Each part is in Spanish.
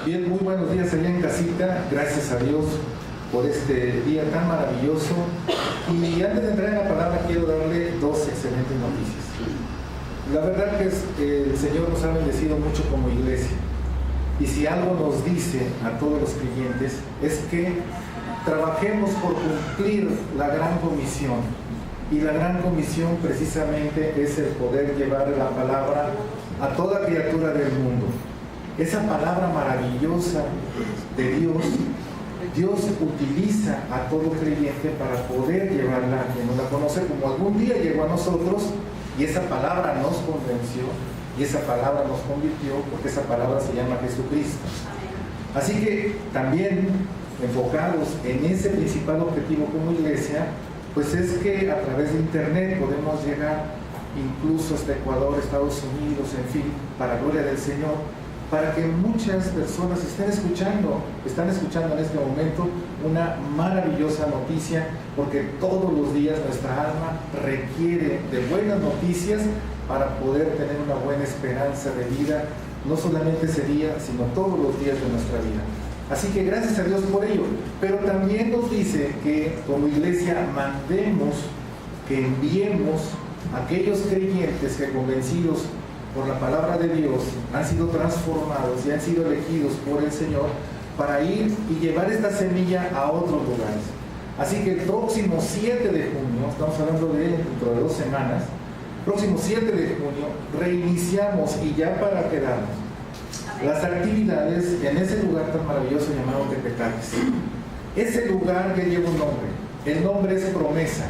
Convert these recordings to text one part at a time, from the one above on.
Bien, muy buenos días allá en casita. Gracias a Dios por este día tan maravilloso. Y antes de entrar en la palabra, quiero darle dos excelentes noticias. La verdad que el Señor nos ha bendecido mucho como iglesia. Y si algo nos dice a todos los creyentes es que trabajemos por cumplir la gran comisión. Y la gran comisión precisamente es el poder llevar la palabra a toda criatura del mundo. Esa palabra maravillosa de Dios, Dios utiliza a todo creyente para poder llevarla a quien no la conoce, como algún día llegó a nosotros y esa palabra nos convenció y esa palabra nos convirtió, porque esa palabra se llama Jesucristo. Así que también enfocados en ese principal objetivo como iglesia, pues es que a través de internet podemos llegar incluso hasta Ecuador, Estados Unidos, en fin, para gloria del Señor, para que muchas personas están escuchando en este momento una maravillosa noticia, porque todos los días nuestra alma requiere de buenas noticias para poder tener una buena esperanza de vida, no solamente ese día, sino todos los días de nuestra vida. Así que gracias a Dios por ello, pero también nos dice que como iglesia mandemos, que enviemos a aquellos creyentes que convencidos por la palabra de Dios han sido transformados y han sido elegidos por el Señor para ir y llevar esta semilla a otros lugares. Así que el próximo 7 de junio, estamos hablando de dentro de 2 semanas, próximo 7 de junio reiniciamos y ya para quedarnos las actividades en ese lugar tan maravilloso llamado Tepecates. Ese lugar que lleva un nombre, el nombre es promesa.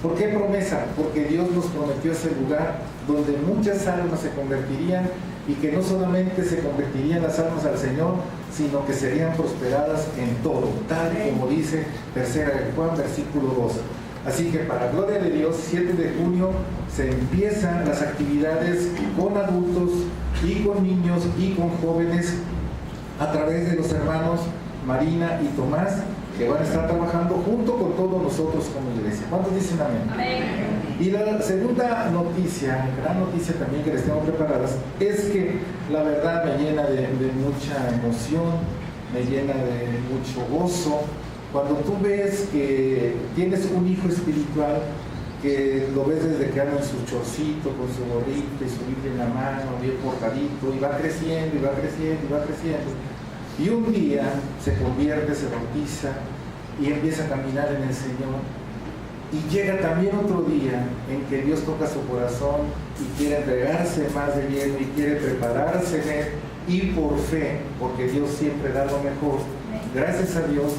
¿Por qué promesa? Porque Dios nos prometió ese lugar donde muchas almas se convertirían y que no solamente se convertirían las almas al Señor, sino que serían prosperadas en todo, tal como dice 3 de Juan, versículo 2. Así que para gloria de Dios, 7 de junio se empiezan las actividades con adultos y con niños y con jóvenes a través de los hermanos Marina y Tomás, que van a estar trabajando junto con todos nosotros como iglesia. ¿Cuántos dicen amén? Amén. Y la segunda noticia, gran noticia también que les tengo preparadas, es que la verdad me llena de mucha emoción, me llena de mucho gozo, cuando tú ves que tienes un hijo espiritual, que lo ves desde que anda en su chorcito, con su gorrito y su Biblia en la mano, bien portadito, y va creciendo, y va creciendo, y va creciendo. Y un día se convierte, se bautiza y empieza a caminar en el Señor. Y llega también otro día en que Dios toca su corazón y quiere entregarse más de lleno y quiere prepararse en Él, y por fe, porque Dios siempre da lo mejor. Gracias a Dios,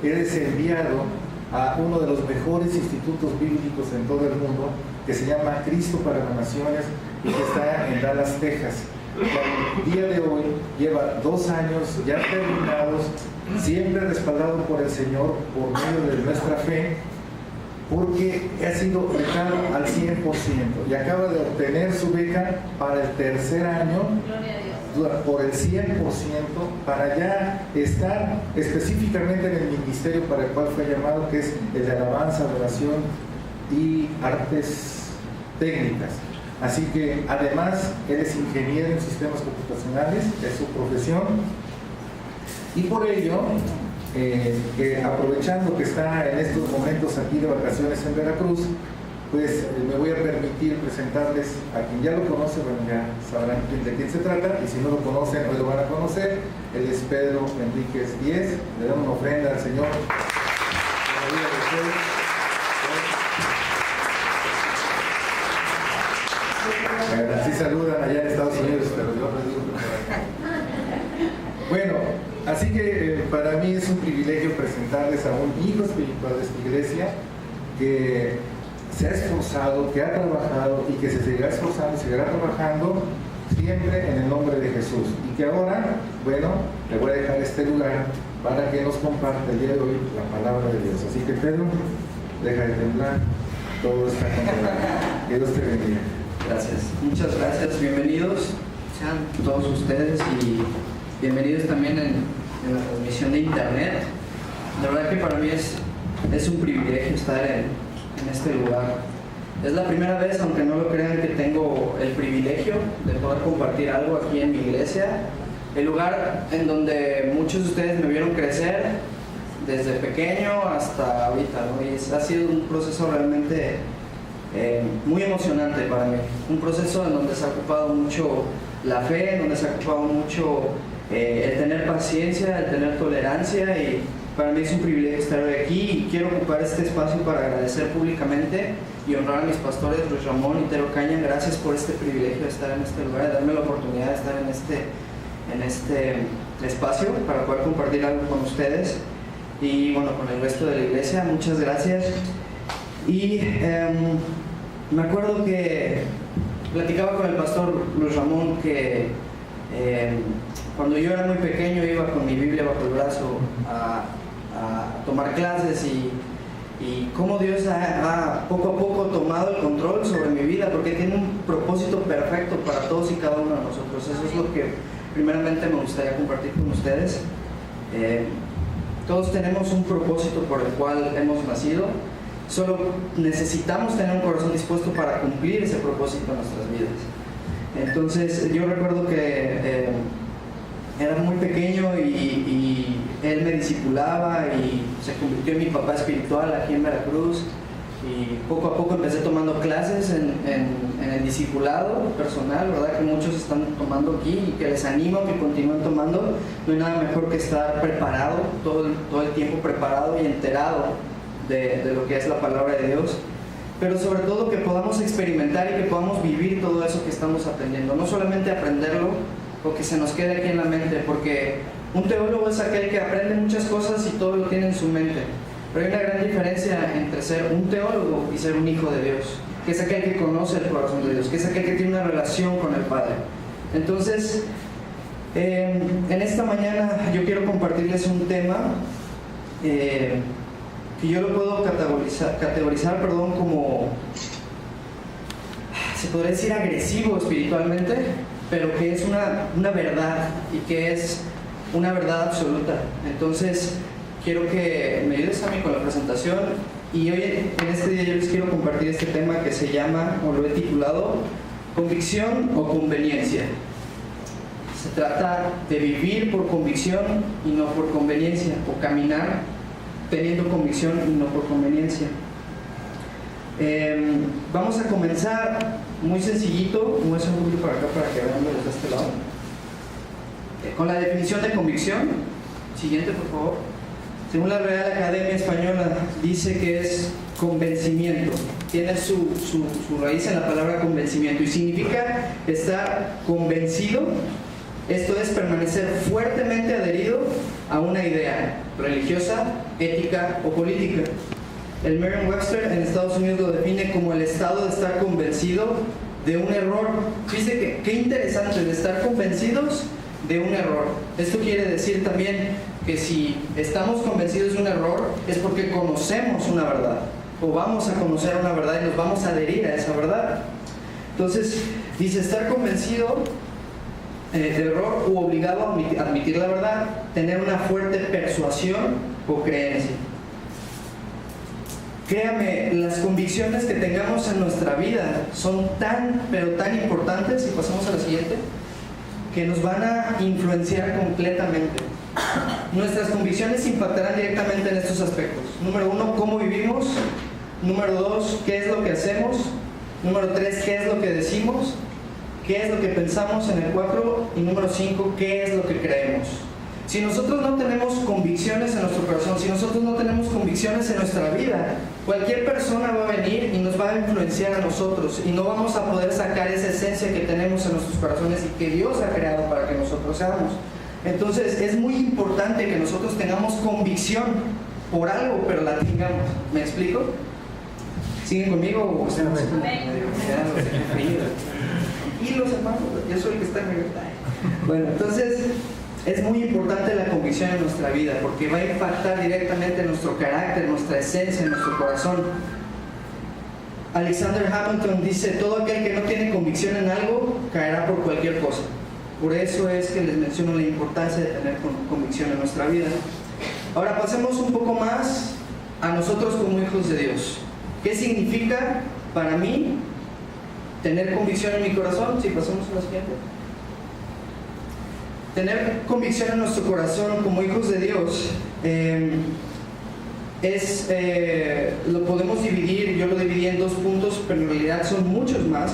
eres enviado a uno de los mejores institutos bíblicos en todo el mundo, que se llama Cristo para las Naciones y que está en Dallas, Texas. El día de hoy lleva 2 años ya terminados, siempre respaldado por el Señor por medio de nuestra fe, porque ha sido becado al 100% y acaba de obtener su beca para el 3er año por el 100%, para ya estar específicamente en el ministerio para el cual fue llamado, que es el de alabanza, adoración y artes técnicas. Así que además él es ingeniero en sistemas computacionales, es su profesión, y por ello, que aprovechando que está en estos momentos aquí de vacaciones en Veracruz, pues me voy a permitir presentarles a quien ya lo conoce, bueno, ya sabrán de quién se trata, y si no lo conocen, hoy lo van a conocer. Él es Pedro Enríquez Díez. Le damos una ofrenda al Señor. Así saludan allá en Estados Unidos, pero yo les digo que por acá. Bueno, así que para mí es un privilegio presentarles a un hijo espiritual de esta iglesia que se ha esforzado, que ha trabajado y que se seguirá esforzando y seguirá trabajando siempre en el nombre de Jesús. Y que ahora, bueno, le voy a dejar este lugar para que nos comparte el día de hoy la palabra de Dios. Así que Pedro, deja de temblar, todo está controlado. Que Dios te bendiga. Gracias, muchas gracias, bienvenidos sean todos ustedes y bienvenidos también en la transmisión de internet. La verdad que para mí es un privilegio estar en este lugar. Es la primera vez, aunque no lo crean, que tengo el privilegio de poder compartir algo aquí en mi iglesia. el lugar en donde muchos de ustedes me vieron crecer desde pequeño hasta ahorita, ¿no? Y ha sido un proceso realmente muy emocionante para mí, un proceso en donde se ha ocupado mucho la fe, en donde se ha ocupado mucho el tener paciencia, el tener tolerancia, y para mí es un privilegio estar hoy aquí y quiero ocupar este espacio para agradecer públicamente y honrar a mis pastores Luis Ramón y Tero Caña. Gracias por este privilegio de estar en este lugar, de darme la oportunidad de estar en este espacio para poder compartir algo con ustedes y bueno, con el resto de la iglesia. Muchas gracias. Y me acuerdo que platicaba con el pastor Luis Ramón que cuando yo era muy pequeño iba con mi Biblia bajo el brazo a tomar clases y cómo Dios ha poco a poco tomado el control sobre mi vida, porque tiene un propósito perfecto para todos y cada uno de nosotros. Eso es lo que primeramente me gustaría compartir con ustedes. Todos tenemos un propósito por el cual hemos nacido, solo necesitamos tener un corazón dispuesto para cumplir ese propósito en nuestras vidas. Entonces yo recuerdo que era muy pequeño y él me discipulaba y se convirtió en mi papá espiritual aquí en Veracruz, y poco a poco empecé tomando clases en el discipulado personal, ¿verdad? Que muchos están tomando aquí y que les animo a que continúen tomando. No hay nada mejor que estar preparado, todo el tiempo preparado y enterado de lo que es la palabra de Dios, pero sobre todo que podamos experimentar y que podamos vivir todo eso que estamos aprendiendo, no solamente aprenderlo o que se nos quede aquí en la mente, porque un teólogo es aquel que aprende muchas cosas y todo lo tiene en su mente, pero hay una gran diferencia entre ser un teólogo y ser un hijo de Dios, que es aquel que conoce el corazón de Dios, que es aquel que tiene una relación con el Padre. Entonces, en esta mañana yo quiero compartirles un tema que yo lo puedo categorizar como, se podría decir, agresivo espiritualmente, pero que es una verdad y que es una verdad absoluta. Entonces quiero que me ayudes a mí con la presentación, y hoy en este día yo les quiero compartir este tema que se llama, o lo he titulado, convicción o conveniencia. Se trata de vivir por convicción y no por conveniencia, o caminar teniendo convicción y no por conveniencia. Vamos a comenzar muy sencillito. Voy a hacer un poquito para acá para que vean de este lado, con la definición de convicción. Siguiente, por favor. Según la Real Academia Española, dice que es convencimiento. Tiene su raíz en la palabra convencimiento y significa estar convencido. Esto es permanecer fuertemente adherido a una idea religiosa, ética o política. El Merriam-Webster en Estados Unidos lo define como el estado de estar convencido de un error. Fíjense que qué interesante, de estar convencidos de un error. Esto quiere decir también que si estamos convencidos de un error es porque conocemos una verdad, o vamos a conocer una verdad y nos vamos a adherir a esa verdad. Entonces dice estar convencido del error u obligado a admitir la verdad, tener una fuerte persuasión o creencia. Créame, las convicciones que tengamos en nuestra vida son pero tan importantes, y pasamos a la siguiente, que nos van a influenciar completamente. Nuestras convicciones impactarán directamente en estos aspectos. Número 1, cómo vivimos. Número 2, qué es lo que hacemos. Número 3, qué es lo que decimos. Qué es lo que pensamos en el 4. Y número 5, qué es lo que creemos. Si nosotros no tenemos convicciones en nuestro corazón, si nosotros no tenemos convicciones en nuestra vida, cualquier persona va a venir y nos va a influenciar a nosotros, y no vamos a poder sacar esa esencia que tenemos en nuestros corazones y que Dios ha creado para que nosotros seamos. Entonces es muy importante que nosotros tengamos convicción por algo, pero la tengamos. ¿Me explico? ¿Siguen conmigo? Y los hermanos, yo soy el que está en mi... Bueno, entonces es muy importante la convicción en nuestra vida, porque va a impactar directamente en nuestro carácter, nuestra esencia, en nuestro corazón. Alexander Hamilton dice: todo aquel que no tiene convicción en algo caerá por cualquier cosa. Por eso es que les menciono la importancia de tener convicción en nuestra vida. Ahora pasemos un poco más a nosotros como hijos de Dios. ¿Qué significa para mí tener convicción en mi corazón? Si pasamos a la siguiente. Tener convicción en nuestro corazón como hijos de Dios lo podemos dividir, yo lo dividí en 2 puntos, pero en realidad son muchos más.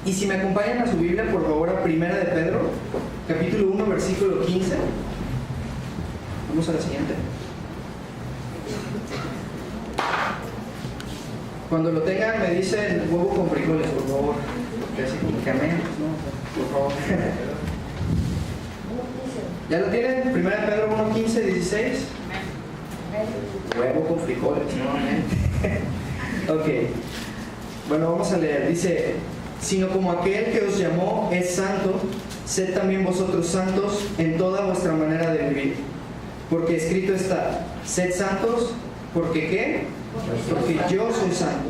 Y si me acompañan a su Biblia, por favor, a Primera de Pedro, capítulo 1, versículo 15. Vamos a la siguiente. Cuando lo tengan, me dicen huevo con frijoles, por favor. Porque así como que amén, ¿no? Por favor. ¿Ya lo tienen? Primera de Pedro 1, 15, 16. Huevo con frijoles, ¿no? Amén. Ok. Bueno, vamos a leer. Dice: sino como aquel que os llamó es santo, sed también vosotros santos en toda vuestra manera de vivir. Porque escrito está: sed santos, ¿porque qué? Porque yo soy santo.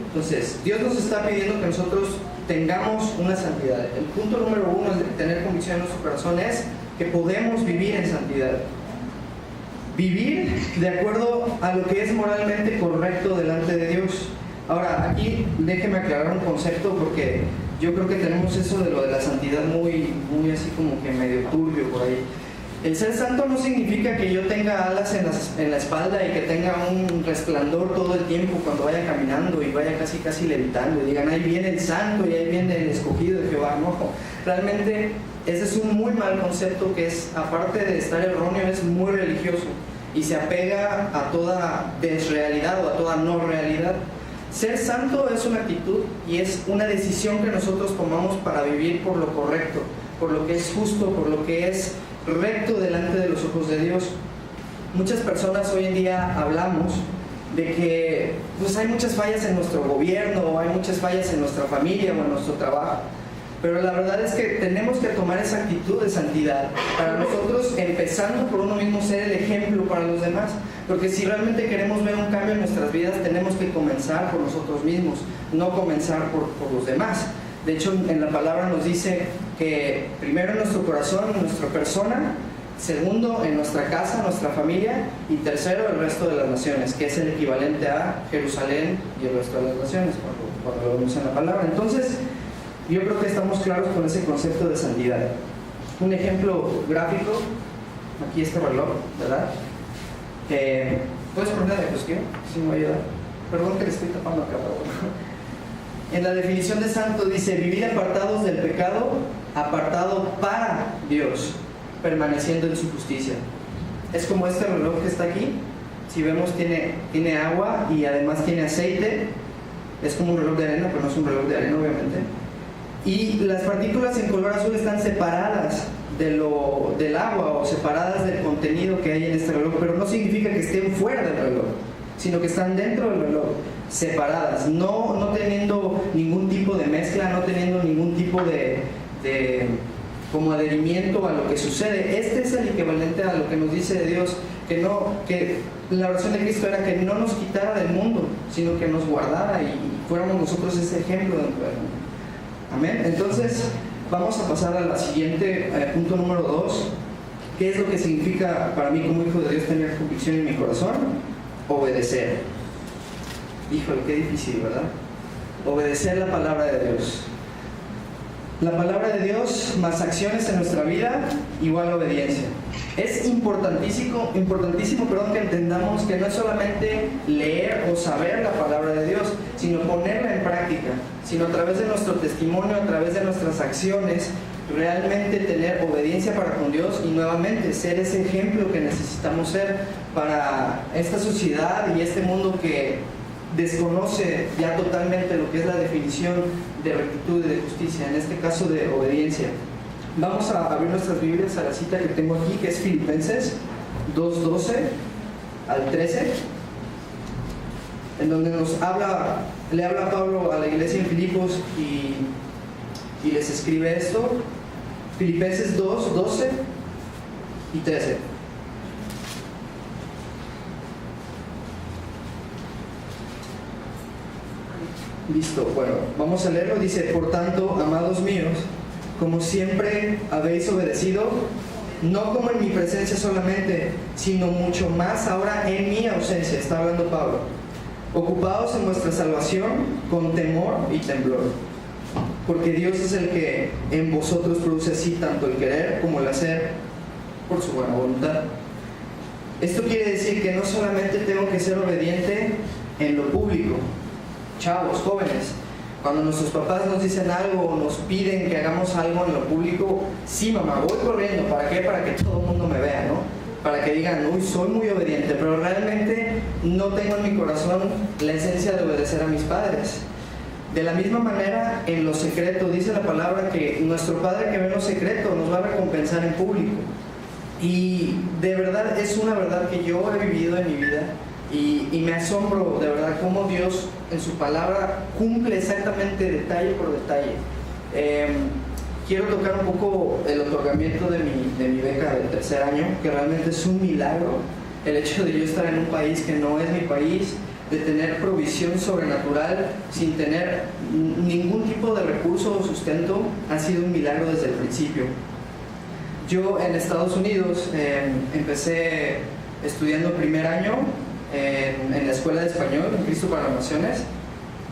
Entonces, Dios nos está pidiendo que nosotros tengamos una santidad. El punto número 1 de tener convicción en nuestro corazón es que podemos vivir en santidad. Vivir de acuerdo a lo que es moralmente correcto delante de Dios. Ahora, aquí déjeme aclarar un concepto, porque yo creo que tenemos eso de lo de la santidad muy así como que medio turbio por ahí. El ser santo no significa que yo tenga alas en la espalda y que tenga un resplandor todo el tiempo cuando vaya caminando y vaya casi levitando y digan: ahí viene el santo y ahí viene el escogido de Jehová. No, realmente ese es un muy mal concepto que es, aparte de estar erróneo, es muy religioso y se apega a toda desrealidad o a toda no realidad. Ser santo es una actitud y es una decisión que nosotros tomamos para vivir por lo correcto, por lo que es justo, por lo que es recto delante de los ojos de Dios. Muchas personas hoy en día hablamos de que pues hay muchas fallas en nuestro gobierno, o hay muchas fallas en nuestra familia o en nuestro trabajo, pero la verdad es que tenemos que tomar esa actitud de santidad para nosotros, empezando por uno mismo, ser el ejemplo para los demás, porque si realmente queremos ver un cambio en nuestras vidas, tenemos que comenzar por nosotros mismos, no comenzar por los demás. De hecho, en la palabra nos dice que primero en nuestro corazón, en nuestra persona, segundo en nuestra casa, nuestra familia, y tercero el resto de las naciones, que es el equivalente a Jerusalén y el resto de las naciones, cuando lo vemos en la palabra. Entonces, yo creo que estamos claros con ese concepto de santidad. Un ejemplo gráfico, aquí este reloj, ¿verdad? ¿Puedes poner la diapositiva? Sí, me va a ayudar. Perdón que le estoy tapando acá, pero bueno. En la definición de santo dice: vivir apartados del pecado, apartado para Dios, permaneciendo en su justicia. Es como este reloj que está aquí. Si vemos, tiene agua y además tiene aceite. Es como un reloj de arena, pero no es un reloj de arena, obviamente. Y las partículas en color azul están separadas del agua, o separadas del contenido que hay en este reloj, pero no significa que estén fuera del reloj, sino que están dentro del reloj, separadas, no teniendo ningún tipo de mezcla, no teniendo ningún tipo de como adherimiento a lo que sucede. Este es el equivalente a lo que nos dice Dios, que la oración de Cristo era que no nos quitara del mundo, sino que nos guardara y fuéramos nosotros ese ejemplo dentro del mundo. Amén. Entonces vamos a pasar a la siguiente, punto número 2. ¿Qué es lo que significa para mí como hijo de Dios tener convicción en mi corazón? Obedecer. Híjole, qué difícil, ¿verdad? Obedecer la palabra de Dios. La palabra de Dios más acciones en nuestra vida igual obediencia. Es importantísimo, que entendamos que no es solamente leer o saber la palabra de Dios, sino ponerla en práctica, sino a través de nuestro testimonio, a través de nuestras acciones, realmente tener obediencia para con Dios y nuevamente ser ese ejemplo que necesitamos ser para esta sociedad y este mundo que desconoce ya totalmente lo que es la definición de rectitud y de justicia, en este caso de obediencia. Vamos a abrir nuestras Biblias a la cita que tengo aquí, que es Filipenses 2:12 al 13, en donde le habla Pablo a la iglesia en Filipos y les escribe esto. Filipenses 2:12 y 13. Listo, bueno, vamos a leerlo. Dice: por tanto, amados míos, como siempre habéis obedecido, no como en mi presencia solamente, sino mucho más ahora en mi ausencia, está hablando Pablo. Ocupaos en vuestra salvación con temor y temblor, porque Dios es el que en vosotros produce así tanto el querer como el hacer por su buena voluntad. Esto quiere decir que no solamente tengo que ser obediente en lo público. Chavos, jóvenes, cuando nuestros papás nos dicen algo o nos piden que hagamos algo en lo público, sí, mamá, voy corriendo. ¿Para qué? Para que todo el mundo me vea, ¿no? Para que digan, uy, soy muy obediente, pero realmente no tengo en mi corazón la esencia de obedecer a mis padres. De la misma manera, en lo secreto, dice la palabra que nuestro Padre que ve en lo secreto nos va a recompensar en público. Y de verdad es una verdad que yo he vivido en mi vida y me asombro de verdad cómo Dios en su palabra cumple exactamente detalle por detalle. Quiero tocar un poco el otorgamiento de mi beca del tercer año, que realmente es un milagro. El hecho de yo estar en un país que no es mi país, de tener provisión sobrenatural sin tener ningún tipo de recurso o sustento, ha sido un milagro desde el principio. Yo en Estados Unidos empecé estudiando primer año en la escuela de español, en Cristo para las Naciones,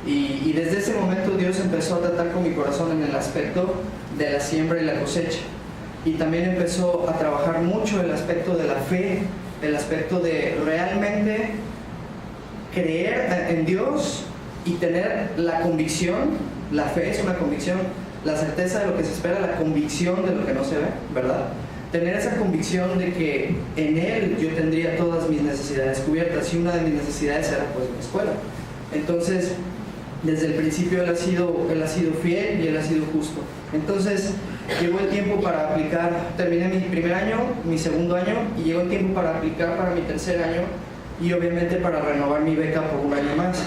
y desde ese momento Dios empezó a tratar con mi corazón en el aspecto de la siembra y la cosecha, y también empezó a trabajar mucho el aspecto de la fe, el aspecto de realmente creer en Dios y tener la convicción. La fe es una convicción, la certeza de lo que se espera, la convicción de lo que no se ve, ¿verdad? Tener esa convicción de que en Él yo tendría todas mis necesidades cubiertas, y una de mis necesidades era pues mi escuela. Entonces, desde el principio Él ha sido fiel y Él ha sido justo. Entonces, llegó el tiempo para aplicar. Terminé mi primer año, mi segundo año, y llegó el tiempo para aplicar para mi tercer año, y obviamente para renovar mi beca por un año más.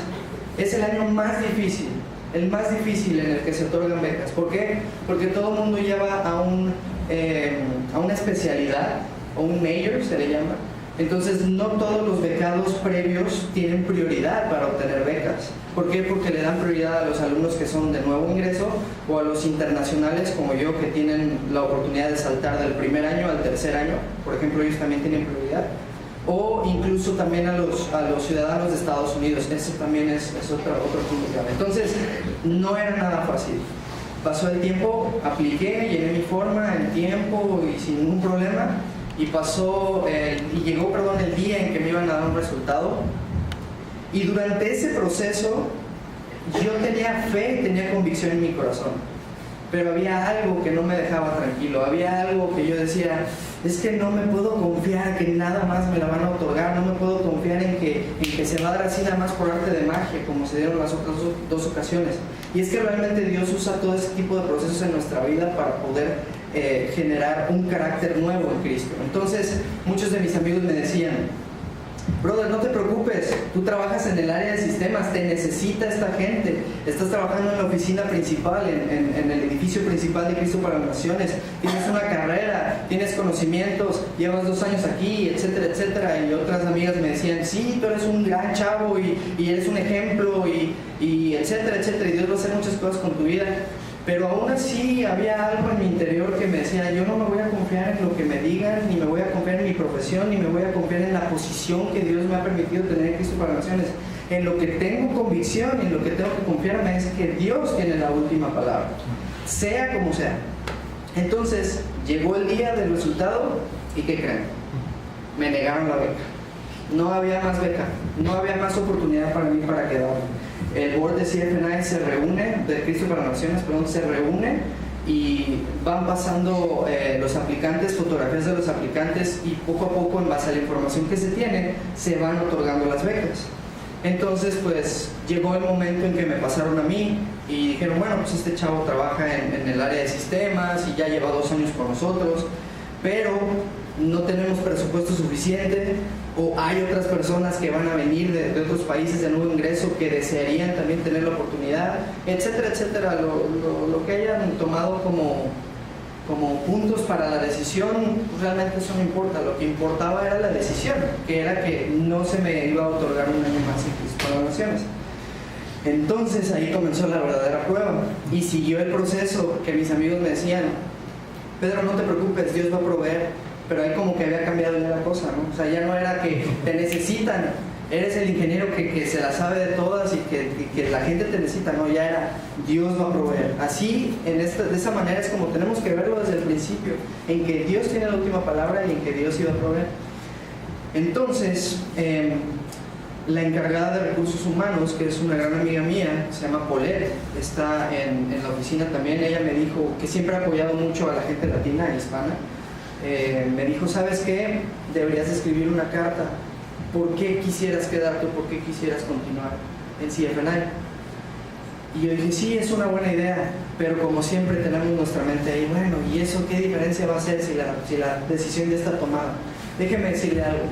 Es el año más difícil, el más difícil en el que se otorgan becas. ¿Por qué? Porque todo el mundo lleva a una especialidad, o un major se le llama. Entonces no todos los becados previos tienen prioridad para obtener becas. ¿Por qué? Porque le dan prioridad a los alumnos que son de nuevo ingreso, o a los internacionales como yo, que tienen la oportunidad de saltar del primer año al tercer año. Por ejemplo, ellos también tienen prioridad. O incluso también a los ciudadanos de Estados Unidos. Ese también es otro punto clave. Entonces no era nada fácil. Pasó el tiempo, apliqué, llené mi forma en tiempo y sin ningún problema, y llegó el día en que me iban a dar un resultado. Y durante ese proceso yo tenía fe y tenía convicción en mi corazón, pero había algo que no me dejaba tranquilo. Había algo que yo decía, es que no me puedo confiar que nada más me la van a otorgar, no me puedo confiar en que se va a dar así nada más por arte de magia, como se dieron las otras dos ocasiones. Y es que realmente Dios usa todo ese tipo de procesos en nuestra vida para poder generar un carácter nuevo en Cristo. Entonces, muchos de mis amigos me decían, brother, no te preocupes, tú trabajas en el área de sistemas, te necesita esta gente, estás trabajando en la oficina principal, en el edificio principal de Cristo para las Naciones, tienes una carrera, tienes conocimientos, llevas 2 años aquí, etcétera, etcétera. Y otras amigas me decían, sí, tú eres un gran chavo y eres un ejemplo, y etcétera, etcétera, y Dios va a hacer muchas cosas con tu vida. Pero aún así había algo en mi interior que me decía, yo no me voy a confiar en lo que me digan, ni me voy a confiar en mi profesión, ni me voy a confiar en la posición que Dios me ha permitido tener en Cristo para las Naciones. En lo que tengo convicción y en lo que tengo que confiarme es que Dios tiene la última palabra, sea como sea. Entonces, llegó el día del resultado, ¿y qué creen? Me negaron la beca. No había más beca, no había más oportunidad para mí para quedarme. El board de CFNI se reúne, de Cristo para las Naciones, se reúne, y van pasando los aplicantes, fotografías de los aplicantes, y poco a poco, en base a la información que se tiene, se van otorgando las becas. Entonces, pues, llegó el momento en que me pasaron a mí y dijeron, bueno, pues este chavo trabaja en el área de sistemas y ya lleva 2 años con nosotros, pero no tenemos presupuesto suficiente, o hay otras personas que van a venir de otros países de nuevo ingreso que desearían también tener la oportunidad, etcétera, etcétera. Lo que hayan tomado como puntos para la decisión, realmente eso no importa. Lo que importaba era la decisión, que era que no se me iba a otorgar un año más en Cristo para las Naciones. Entonces ahí comenzó la verdadera prueba, y siguió el proceso que mis amigos me decían, Pedro, no te preocupes, Dios va a proveer. Pero ahí como que había cambiado ya la cosa, ¿no? O sea, ya no era que te necesitan, eres el ingeniero que se la sabe de todas y que la gente te necesita. No, ya era Dios va a proveer. Así, de esa manera es como tenemos que verlo desde el principio, en que Dios tiene la última palabra y en que Dios iba a proveer. Entonces, la encargada de recursos humanos, que es una gran amiga mía, se llama Paulette, está en la oficina también. Ella me dijo que siempre ha apoyado mucho a la gente latina e hispana. Me dijo, ¿sabes qué? Deberías escribir una carta. ¿Por qué quisieras quedarte o por qué quisieras continuar en CFNI? Y yo dije, sí, es una buena idea, pero como siempre tenemos nuestra mente ahí, bueno, ¿y eso qué diferencia va a hacer si la decisión ya está tomada? Déjeme decirle algo.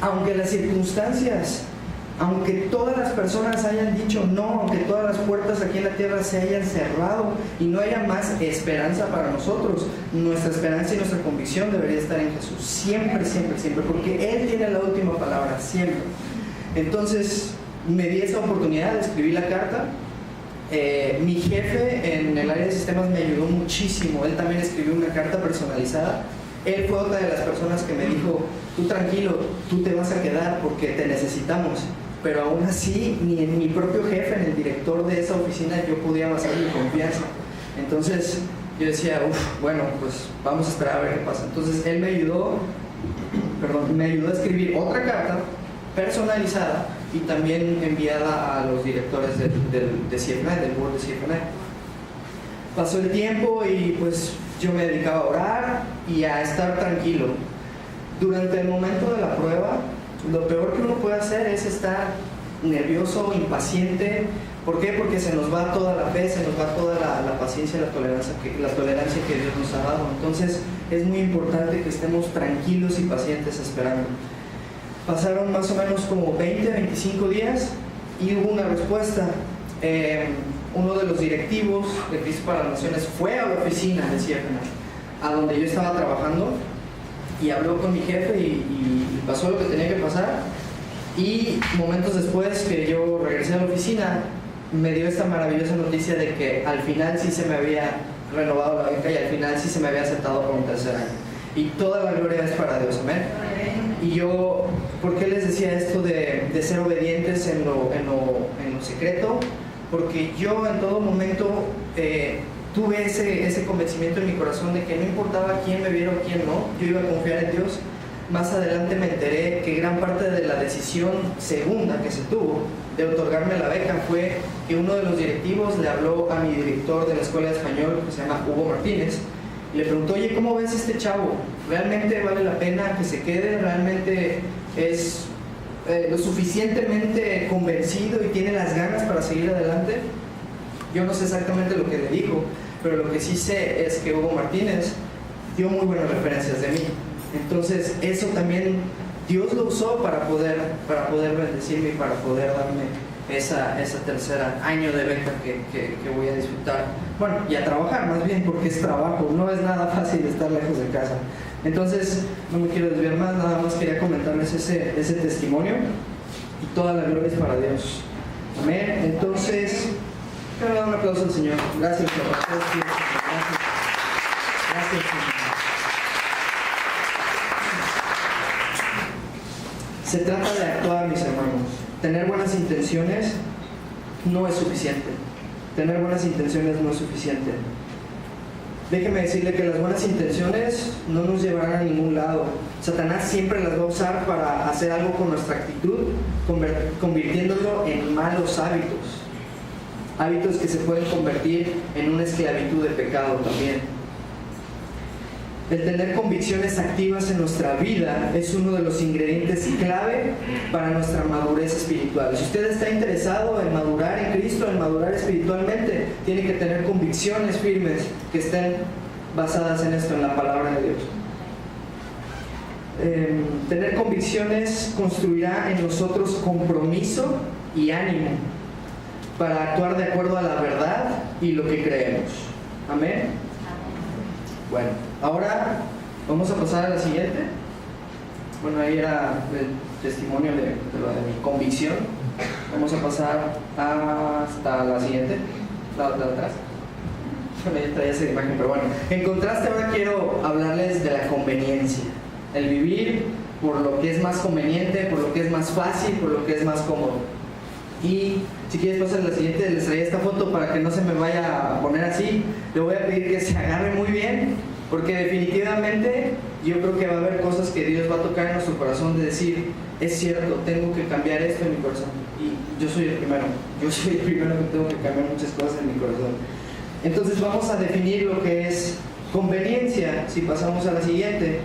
Aunque las circunstancias, aunque todas las personas hayan dicho no, aunque todas las puertas aquí en la tierra se hayan cerrado y no haya más esperanza para nosotros, nuestra esperanza y nuestra convicción debería estar en Jesús. Siempre, siempre, siempre, porque Él tiene la última palabra, siempre. Entonces, me di esa oportunidad de escribir la carta. Mi jefe en el área de sistemas me ayudó muchísimo. Él también escribió una carta personalizada. Él fue otra de las personas que me dijo, tú tranquilo, tú te vas a quedar porque te necesitamos. Pero aún así, ni en mi propio jefe, en el director de esa oficina, yo podía basar mi confianza. Entonces yo decía, bueno, pues vamos a esperar a ver qué pasa. Entonces él me ayudó a escribir otra carta personalizada y también enviada a los directores de CFNI, del board de CFNI. Pasó el tiempo y pues yo me dedicaba a orar y a estar tranquilo. Durante el momento de la prueba, lo peor que uno puede hacer es estar nervioso, impaciente. ¿Por qué? Porque se nos va toda la fe, se nos va toda la paciencia y la tolerancia que Dios nos ha dado. Entonces es muy importante que estemos tranquilos y pacientes esperando. Pasaron más o menos como 20, 25 días y hubo una respuesta. Uno de los directivos de Cristo para las Naciones fue a la oficina de CFNI, a donde yo estaba trabajando, y habló con mi jefe y pasó lo que tenía que pasar. Y momentos después que yo regresé a la oficina, me dio esta maravillosa noticia de que al final sí se me había renovado la beca y al final sí se me había aceptado por un tercer año. Y toda la gloria es para Dios, amén. Y yo, ¿por qué les decía esto de ser obedientes en lo secreto? Porque yo en todo momento tuve ese convencimiento en mi corazón de que no importaba quién me viera o quién no, yo iba a confiar en Dios. Más adelante me enteré que gran parte de la decisión segunda que se tuvo de otorgarme la beca fue que uno de los directivos le habló a mi director de la escuela de español, que se llama Hugo Martínez, y le preguntó, oye, ¿cómo ves este chavo? ¿Realmente vale la pena que se quede? ¿Realmente es lo suficientemente convencido y tiene las ganas para seguir adelante? Yo no sé exactamente lo que le dijo, pero lo que sí sé es que Hugo Martínez dio muy buenas referencias de mí. Entonces eso también Dios lo usó para poder bendecirme y para poder darme esa tercera año de beca que voy a disfrutar. Bueno, y a trabajar más bien, porque es trabajo, no es nada fácil estar lejos de casa. Entonces no me quiero desviar más, nada más quería comentarles ese testimonio y toda la gloria es para Dios. Amén. Entonces, quiero dar un aplauso al Señor. Gracias, papá. Gracias, Señor. Se trata de actuar, mis hermanos. Tener buenas intenciones no es suficiente. Tener buenas intenciones no es suficiente. Déjeme decirle que las buenas intenciones no nos llevarán a ningún lado. Satanás siempre las va a usar para hacer algo con nuestra actitud, convirtiéndolo en malos hábitos. Hábitos que se pueden convertir en una esclavitud de pecado también. El tener convicciones activas en nuestra vida es uno de los ingredientes clave para nuestra madurez espiritual. Si usted está interesado en madurar en Cristo, en madurar espiritualmente, tiene que tener convicciones firmes que estén basadas en esto, en la palabra de Dios. Tener convicciones construirá en nosotros compromiso y ánimo para actuar de acuerdo a la verdad y lo que creemos. Amén. Bueno, ahora vamos a pasar a la siguiente. Bueno, ahí era el testimonio de mi convicción. Vamos a pasar hasta la siguiente, la de atrás. Bueno, ya traía esa imagen, pero bueno. En contraste, ahora quiero hablarles de la conveniencia. El vivir por lo que es más conveniente, por lo que es más fácil, por lo que es más cómodo. Y si quieres pasar a la siguiente, les traía esta foto para que no se me vaya a poner así. Le voy a pedir que se agarre muy bien, porque definitivamente yo creo que va a haber cosas que Dios va a tocar en nuestro corazón de decir, es cierto, tengo que cambiar esto en mi corazón. Y yo soy el primero que tengo que cambiar muchas cosas en mi corazón. Entonces vamos a definir lo que es conveniencia. Si pasamos a la siguiente.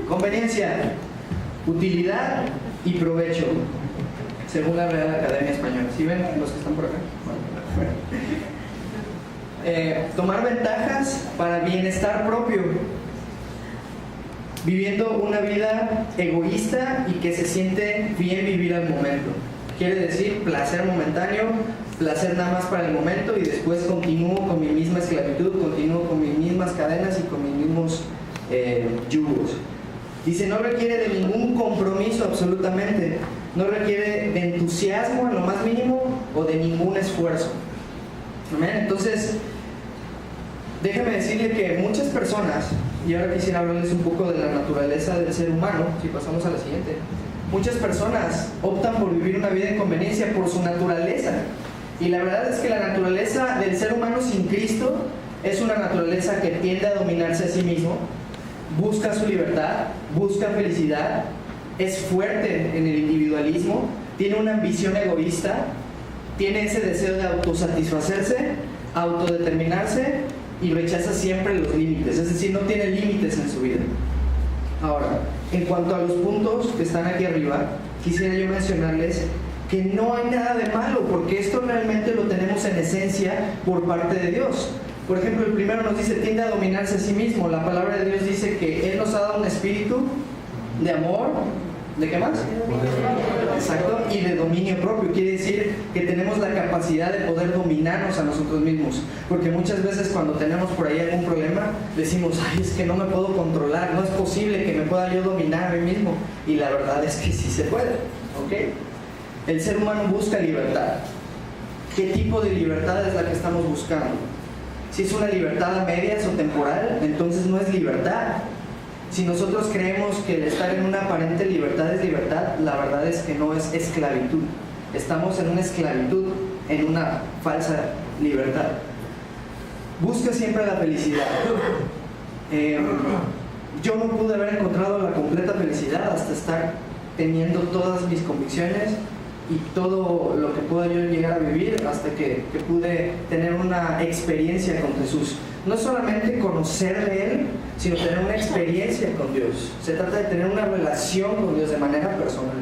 Conveniencia, utilidad y provecho, según la Real Academia Española. ¿Sí ven los que están por acá? Tomar ventajas para bienestar propio, viviendo una vida egoísta y que se siente bien vivir al momento. Quiere decir placer momentáneo, placer nada más para el momento, y después continúo con mi misma esclavitud, continúo con mis mismas cadenas y con mis mismos yugos. Dice, no requiere de ningún compromiso absolutamente, no requiere de entusiasmo en lo más mínimo o de ningún esfuerzo. ¿Amén? Entonces, déjame decirle que muchas personas, y ahora quisiera hablarles un poco de la naturaleza del ser humano, si pasamos a la siguiente. Muchas personas optan por vivir una vida en conveniencia por su naturaleza, y la verdad es que la naturaleza del ser humano sin Cristo es una naturaleza que tiende a dominarse a sí mismo, busca su libertad, busca felicidad, es fuerte en el individualismo, tiene una ambición egoísta, tiene ese deseo de autosatisfacerse, autodeterminarse y rechaza siempre los límites, es decir, no tiene límites en su vida. Ahora, en cuanto a los puntos que están aquí arriba, quisiera yo mencionarles que no hay nada de malo, porque esto realmente lo tenemos en esencia por parte de Dios. Por ejemplo, el primero nos dice, tiende a dominarse a sí mismo. La palabra de Dios dice que Él nos ha dado un espíritu de amor, ¿de qué más? Exacto, y de dominio propio. Quiere decir que tenemos la capacidad de poder dominarnos a nosotros mismos. Porque muchas veces cuando tenemos por ahí algún problema, decimos, ay, es que no me puedo controlar, no es posible que me pueda yo dominar a mí mismo. Y la verdad es que sí se puede, ¿ok? El ser humano busca libertad. ¿Qué tipo de libertad es la que estamos buscando? Si es una libertad a medias o temporal, entonces no es libertad. Si nosotros creemos que el estar en una aparente libertad es libertad, la verdad es que no, es esclavitud. Estamos en una esclavitud, en una falsa libertad. Busca siempre la felicidad. Yo no pude haber encontrado la completa felicidad hasta estar teniendo todas mis convicciones y todo lo que pueda yo llegar a vivir, hasta que pude tener una experiencia con Jesús. No solamente conocer de Él, sino tener una experiencia con Dios. Se trata de tener una relación con Dios de manera personal.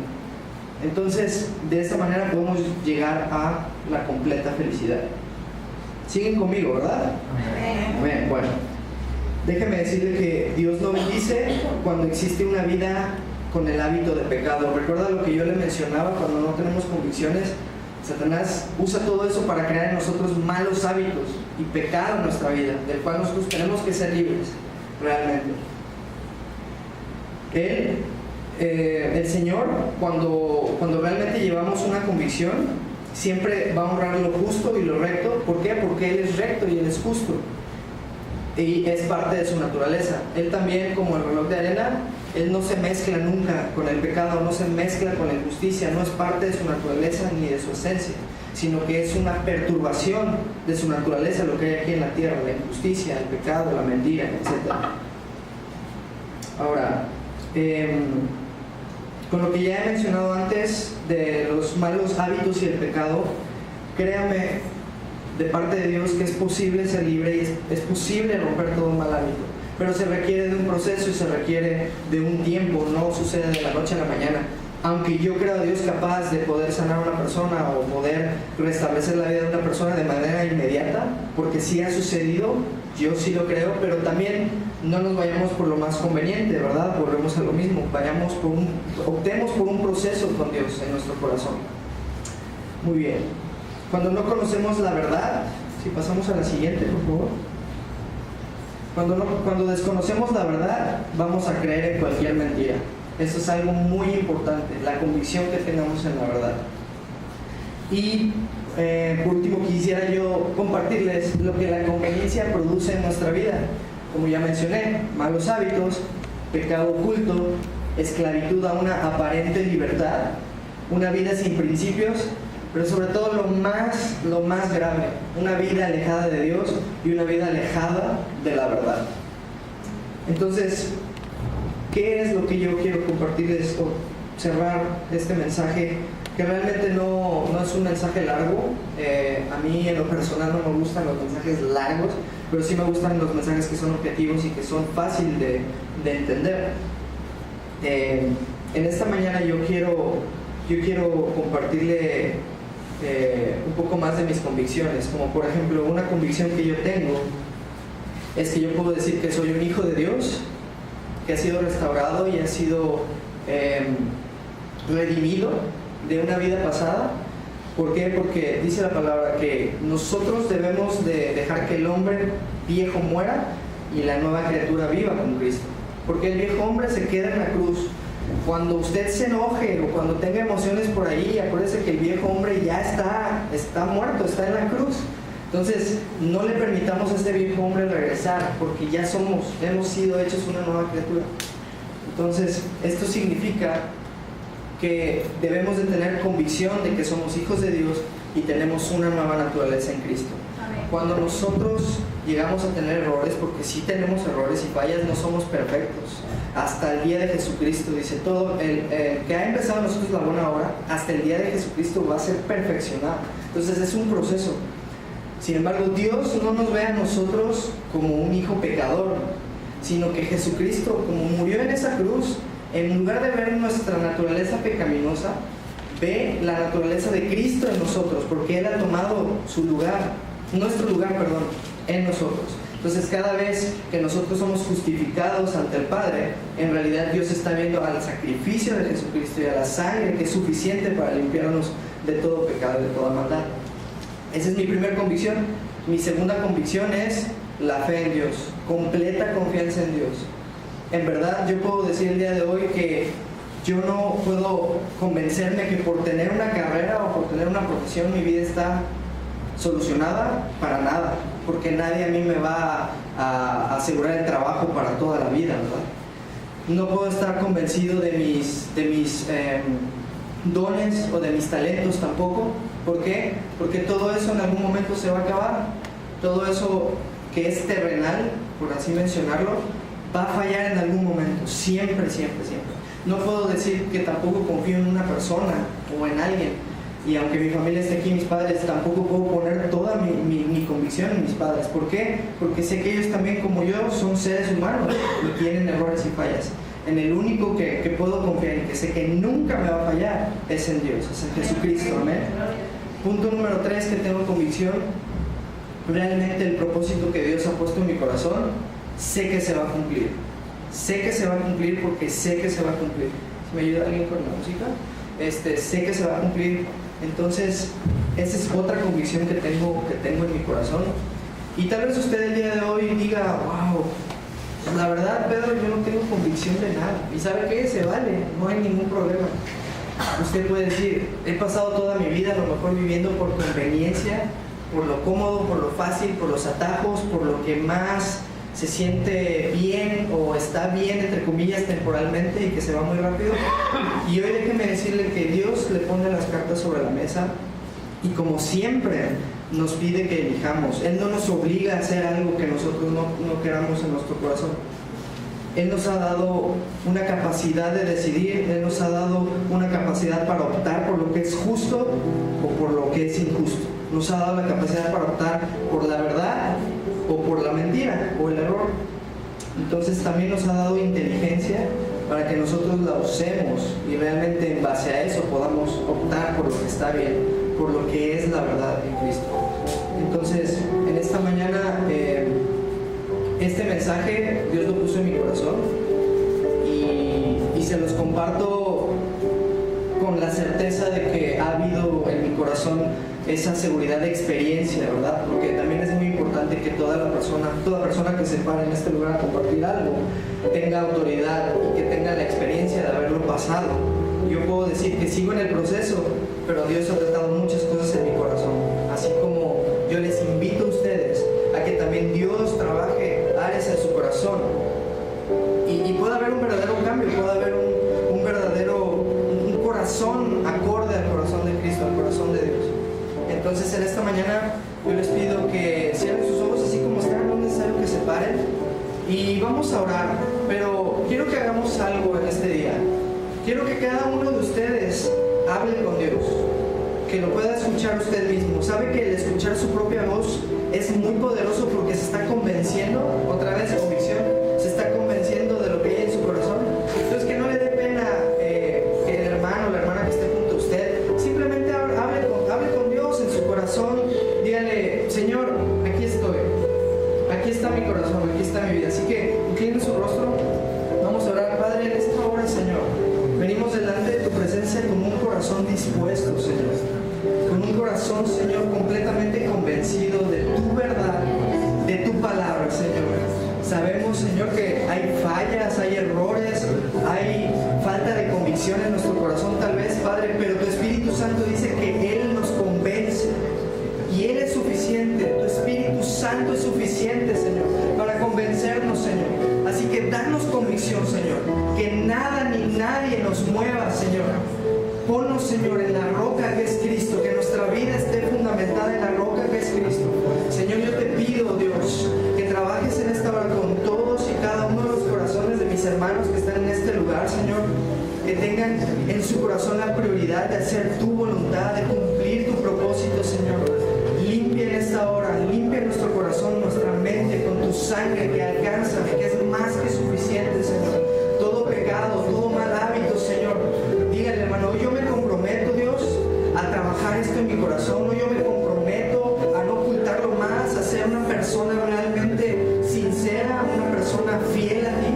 Entonces, de esta manera podemos llegar a la completa felicidad. ¿Siguen conmigo, verdad? Amén. Bueno, déjeme decirle que Dios no bendice cuando existe una vida con el hábito de pecado. Recuerda lo que yo le mencionaba, cuando no tenemos convicciones, Satanás usa todo eso para crear en nosotros malos hábitos y pecado en nuestra vida, del cual nosotros tenemos que ser libres, realmente. El Señor, cuando realmente llevamos una convicción, siempre va a honrar lo justo y lo recto. ¿Por qué? Porque Él es recto y Él es justo. Y es parte de su naturaleza. Él también, como el reloj de arena, Él no se mezcla nunca con el pecado, no se mezcla con la injusticia, no es parte de su naturaleza ni de su esencia, sino que es una perturbación de su naturaleza lo que hay aquí en la tierra, la injusticia, el pecado, la mentira, etc. Ahora, con lo que ya he mencionado antes de los malos hábitos y el pecado, créame, de parte de Dios, que es posible ser libre y es posible romper todo un mal hábito, pero se requiere de un proceso y se requiere de un tiempo, no sucede de la noche a la mañana. Aunque yo creo a Dios capaz de poder sanar a una persona o poder restablecer la vida de una persona de manera inmediata, porque sí ha sucedido, yo sí lo creo, pero también no nos vayamos por lo más conveniente, ¿verdad? Volvemos a lo mismo, optemos por un proceso con Dios en nuestro corazón. Muy bien. Cuando no conocemos la verdad, si pasamos a la siguiente, por favor. Cuando desconocemos la verdad, vamos a creer en cualquier mentira. Eso es algo muy importante, la convicción que tengamos en la verdad. Y por último, quisiera yo compartirles lo que la conveniencia produce en nuestra vida. Como ya mencioné, malos hábitos, pecado oculto, esclavitud a una aparente libertad, una vida sin principios, pero sobre todo lo más grave, una vida alejada de Dios y una vida alejada de la verdad. Entonces, ¿qué es lo que yo quiero compartirles o cerrar este mensaje? Que realmente no es un mensaje largo. A mí en lo personal no me gustan los mensajes largos, pero sí me gustan los mensajes que son objetivos y que son fáciles de entender. En esta mañana yo quiero compartirle un poco más de mis convicciones, como por ejemplo una convicción que yo tengo es que yo puedo decir que soy un hijo de Dios, que ha sido restaurado y ha sido redimido de una vida pasada. ¿Por qué? Porque dice la palabra que nosotros debemos de dejar que el hombre viejo muera y la nueva criatura viva con Cristo, porque el viejo hombre se queda en la cruz. Cuando usted se enoje o cuando tenga emociones por ahí, acuérdese que el viejo hombre ya está muerto, está en la cruz. Entonces, no le permitamos a este viejo hombre regresar, porque ya hemos sido hechos una nueva criatura. Entonces, esto significa que debemos de tener convicción de que somos hijos de Dios y tenemos una nueva naturaleza en Cristo. Amén. Cuando nosotros llegamos a tener errores, porque sí tenemos errores y fallas, no somos perfectos. Hasta el día de Jesucristo, dice todo, el que ha empezado en nosotros la buena obra, hasta el día de Jesucristo va a ser perfeccionado. Entonces es un proceso. Sin embargo, Dios no nos ve a nosotros como un hijo pecador, sino que Jesucristo, como murió en esa cruz, en lugar de ver nuestra naturaleza pecaminosa, ve la naturaleza de Cristo en nosotros, porque Él ha tomado nuestro lugar, en nosotros. Entonces, cada vez que nosotros somos justificados ante el Padre, en realidad Dios está viendo al sacrificio de Jesucristo y a la sangre que es suficiente para limpiarnos de todo pecado y de toda maldad. Esa es mi primera convicción. Mi segunda convicción es la fe en Dios, completa confianza en Dios. En verdad, yo puedo decir el día de hoy que yo no puedo convencerme que por tener una carrera o por tener una profesión mi vida está solucionada para nada, porque nadie a mí me va a asegurar el trabajo para toda la vida, ¿verdad? No puedo estar convencido de mis dones o de mis talentos tampoco. ¿Por qué? Porque todo eso en algún momento se va a acabar. Todo eso que es terrenal, por así mencionarlo, va a fallar en algún momento, siempre. No puedo decir que tampoco confío en una persona o en alguien, y aunque mi familia esté aquí, mis padres, tampoco puedo poner toda mi convicción en mis padres. ¿Por qué? Porque sé que ellos también, como yo, son seres humanos y tienen errores y fallas. En el único que puedo confiar y que sé que nunca me va a fallar es en Dios, es en Jesucristo. Amén. Punto número 3 que tengo convicción: realmente el propósito que Dios ha puesto en mi corazón, sé que se va a cumplir. Sé que se va a cumplir porque sé que se va a cumplir. ¿Si me ayuda alguien con la música? Sé que se va a cumplir. Entonces, esa es otra convicción que tengo en mi corazón. Y tal vez usted el día de hoy diga: wow, la verdad, Pedro, yo no tengo convicción de nada. ¿Y sabe qué? Se vale, no hay ningún problema. Usted puede decir: he pasado toda mi vida a lo mejor viviendo por conveniencia, por lo cómodo, por lo fácil, por los atajos, por lo que más se siente bien o está bien, entre comillas, temporalmente y que se va muy rápido. Y hoy déjeme decirle que Dios le pone las cartas sobre la mesa y, como siempre, nos pide que elijamos. Él no nos obliga a hacer algo que nosotros no queramos en nuestro corazón. Él nos ha dado una capacidad de decidir. Él nos ha dado una capacidad para optar por lo que es justo o por lo que es injusto. Nos ha dado la capacidad para optar por la verdad o por la mentira o el error. Entonces también nos ha dado inteligencia para que nosotros la usemos y realmente en base a eso podamos optar por lo que está bien, por lo que es la verdad en Cristo. Entonces, en esta mañana este mensaje Dios lo puso en mi corazón y se los comparto con la certeza de que ha habido en mi corazón esa seguridad de experiencia, ¿verdad? Porque también es muy importante que toda persona que se pare en este lugar a compartir algo tenga autoridad y que tenga la experiencia de haberlo pasado. Yo puedo decir que sigo en el proceso, pero Dios ha tratado muchas cosas en mi corazón, así como yo les invito a ustedes a que también Dios trabaje áreas en su corazón. Y puede haber haber un verdadero cambio, puede haber un verdadero corazón acorde al corazón de Cristo, al corazón de Dios. Entonces en esta mañana yo les pido que cierren sus ojos así como están, no es necesario que se paren, y vamos a orar. Pero quiero que hagamos algo en este día. Quiero que cada uno de ustedes hable con Dios, que lo pueda escuchar usted mismo. Sabe que el escuchar su propia voz es muy poderoso porque se está convenciendo, otra vez convicción, se está convenciendo de lo que hay en su corazón. Entonces que no le dé pena que el hermano o la hermana que esté junto a usted simplemente hable con Dios en su corazón. Dígale: Señor, aquí estoy, aquí está mi corazón, aquí está mi vida. Así que inclinen su rostro, vamos a orar. Padre, en esta hora, Señor, venimos delante de tu presencia con un corazón dispuesto, Señor, con un corazón, Señor, completamente convencido de tu verdad, de tu palabra, Señor. Sabemos, Señor, que hay fallas, hay errores, hay falta de convicción en nuestro corazón tal vez, Padre, pero tu Espíritu Santo dice que Él nos convence y Él es suficiente. Tu Espíritu Santo es suficiente, Señor, para convencernos, Señor. Así que danos convicción, Señor, que nada ni nadie nos mueva, Señor. Ponnos, Señor, en la roca que es Cristo, que nuestra vida esté fundamentada en la roca que es Cristo. Señor, yo te pido, Dios, que trabajes en esta hora con todos y cada uno de los corazones de mis hermanos que están en este lugar, Señor. Que tengan en su corazón la prioridad de hacer tu voluntad, de cumplir tu propósito, Señor. Limpia en esta hora, limpia nuestro corazón, nuestra mente con tu sangre que alcanza, que es más que suficiente, Señor. Todo pecado, todo mal hábito, Señor. Dígale, hermano, yo me comprometo, Dios, a trabajar esto en mi corazón. Yo me comprometo a no ocultarlo más, a ser una persona realmente sincera, una persona fiel a ti.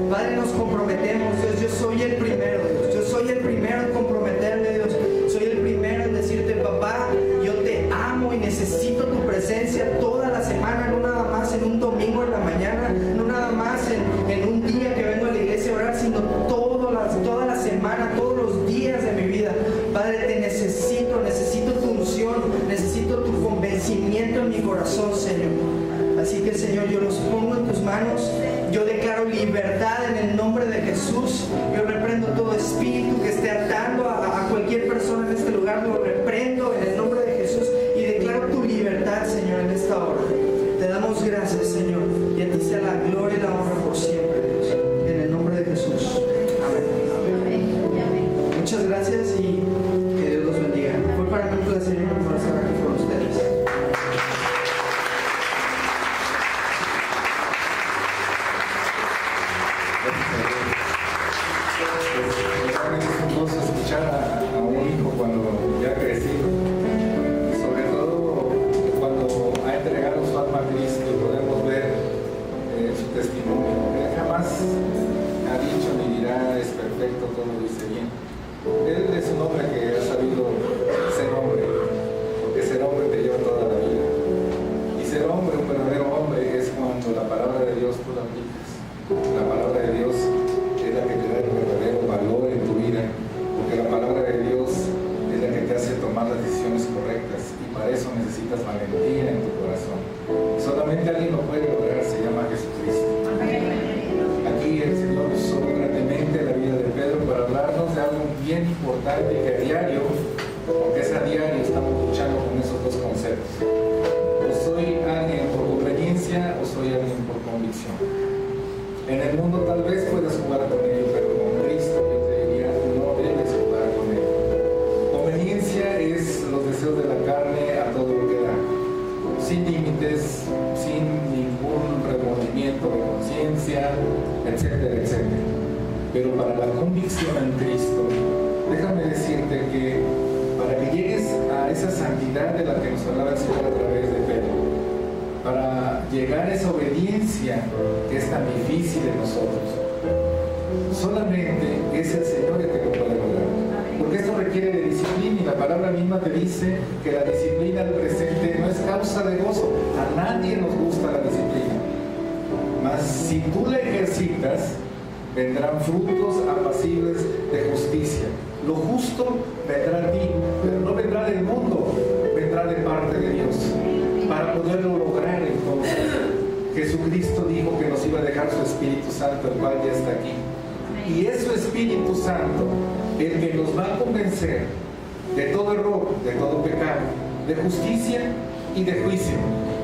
Padre, nos comprometemos, Dios. Yo soy el primero, Dios. Yo soy el primero en comprometerme, Dios. Soy el primero en decirte: papá, yo te amo y necesito tu presencia toda la semana, no nada más en un domingo en la mañana, no nada más en un día que vengo a la iglesia a orar, sino toda la semana, todos los días de mi vida. Padre, te necesito tu unción, necesito tu convencimiento en mi corazón, Señor. Así que, Señor, yo los pongo en tus manos. Yo declaro libertad en el nombre de Jesús. Yo reprendo todo espíritu que esté atando a cualquier persona en este lugar. Lo reprendo en el nombre de Jesús y declaro tu libertad, Señor, en esta hora. Te damos gracias, Señor, y a ti sea la gloria y la honra por siempre, Dios. En el nombre de Jesús. Amén. Muchas gracias y que Dios los bendiga. Fue para mí un placer y un honor estar aquí con ustedes. Realmente es un gozo escuchar a un hijo cuando ya ha crecido, sobre todo cuando ha entregado su alma a Cristo y podemos ver su testimonio. Él jamás ha dicho ni dirá: es perfecto, todo lo hice bien. Él es un hombre que ha sabido ser hombre, porque ser hombre te lleva toda la vida. Y ser hombre, un verdadero hombre, es cuando la palabra de Dios tú la aplicas. La palabra de Dios es la que te da el verdadero valor en tu vida, porque la palabra de Dios es la que te hace tomar las decisiones correctas, y para eso necesitas valentía en tu corazón. Solamente alguien lo puede lograr, se llama Jesucristo. Aquí el Señor usó grandemente la vida de Pedro para hablarnos de algo bien importante que a diario, porque es a diario, estamos luchando con esos dos conceptos. O soy alguien por conveniencia o soy alguien por convicción. En el mundo tal vez puedas jugar con ello, pero con Cristo yo te diría: no debes jugar con él. Conveniencia es los deseos de la carne a todo lo que da, sin límites, sin ningún remordimiento de conciencia, etcétera, etcétera. Pero para la convicción en Cristo, déjame decirte que para que llegues a esa santidad de la que nos hablaba el Señor a través de Pedro, para llegar a esa obediencia que es tan difícil en nosotros, solamente es el Señor el que lo puede lograr, porque esto requiere de disciplina, y la palabra misma te dice que la disciplina al presente no es causa de gozo. A nadie nos gusta la disciplina, mas si tú la ejercitas, vendrán frutos apacibles de justicia. Lo justo vendrá a ti, pero no vendrá del mundo, vendrá de parte de Dios. Para poderlo lograr, entonces, Jesucristo dijo que nos iba a dejar su Espíritu Santo, el cual ya está aquí. Y es su Espíritu Santo el que nos va a convencer de todo error, de todo pecado, de justicia y de juicio.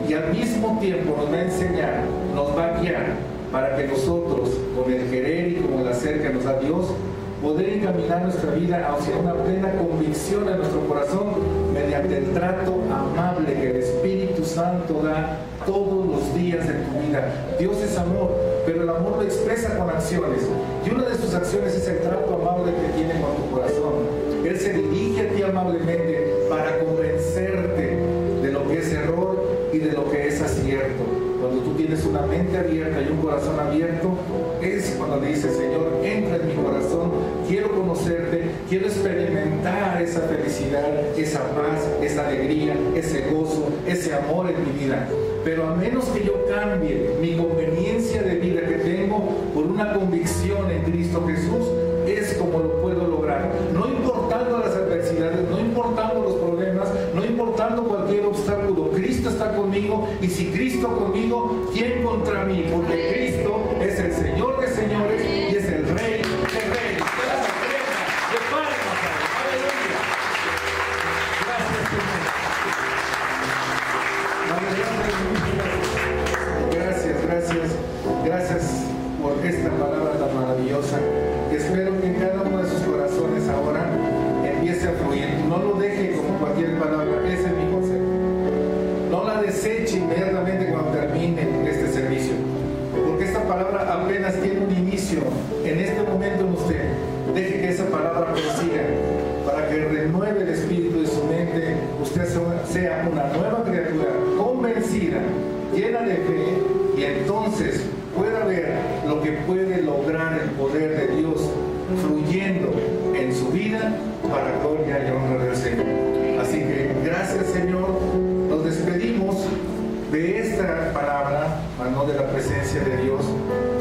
Y al mismo tiempo nos va a enseñar, nos va a guiar para que nosotros, con el querer y con el hacer que nos da Dios, poder encaminar nuestra vida hacia una plena convicción en nuestro corazón mediante el trato amable que el Espíritu Santo da todos los días de tu vida. Dios es amor, pero el amor lo expresa con acciones. Y una de sus acciones es el trato amable que tiene con tu corazón. Él se dirige a ti amablemente para convencerte de lo que es error y de lo que es acierto. Cuando tú tienes una mente abierta y un corazón abierto, es cuando le dices: Señor, entra en mi corazón, quiero conocerte, quiero experimentar esa felicidad, esa paz, esa alegría, ese gozo, ese amor en mi vida. Pero a menos que yo cambie mi conveniencia de vida que tengo por una convicción en Cristo Jesús, es como lo puedo lograr. No importando las adversidades, no importando los problemas, no importando cualquier obstáculo, Cristo está conmigo, y si Cristo conmigo, ¿quién contra mí? Porque Cristo es el Señor de señores y es el Rey de reyes. Gracias por esta palabra tan maravillosa. Espero que en cada uno de sus corazones ahora empiece a fluir. No lo deje como cualquier palabra. Ese es mi consejo. No la deseche inmediatamente cuando termine este servicio, porque esta palabra apenas tiene un inicio en este momento en usted. Deje que esa palabra prosiga para que renueve el espíritu de su mente. Usted sea una nueva criatura convencida, llena de fe, y entonces pueda ver lo que puede lograr el poder de Dios fluyendo en su vida para gloria y honra del Señor. Así que gracias, Señor. Nos despedimos de esta palabra, no de la presencia de Dios.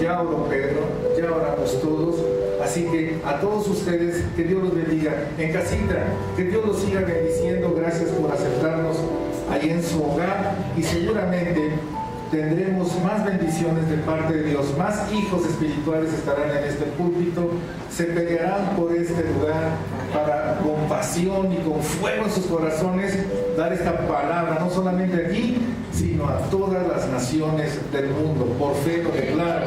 Ya oró Pedro, ya oramos todos. Así que a todos ustedes, que Dios los bendiga. En casita, que Dios los siga bendiciendo. Gracias por aceptarnos ahí en su hogar, y seguramente tendremos más bendiciones de parte de Dios. Más hijos espirituales estarán en este púlpito, se pelearán por este lugar para, con pasión y con fuego en sus corazones, dar esta palabra, no solamente aquí, sino a todas las naciones del mundo. Por fe lo declaro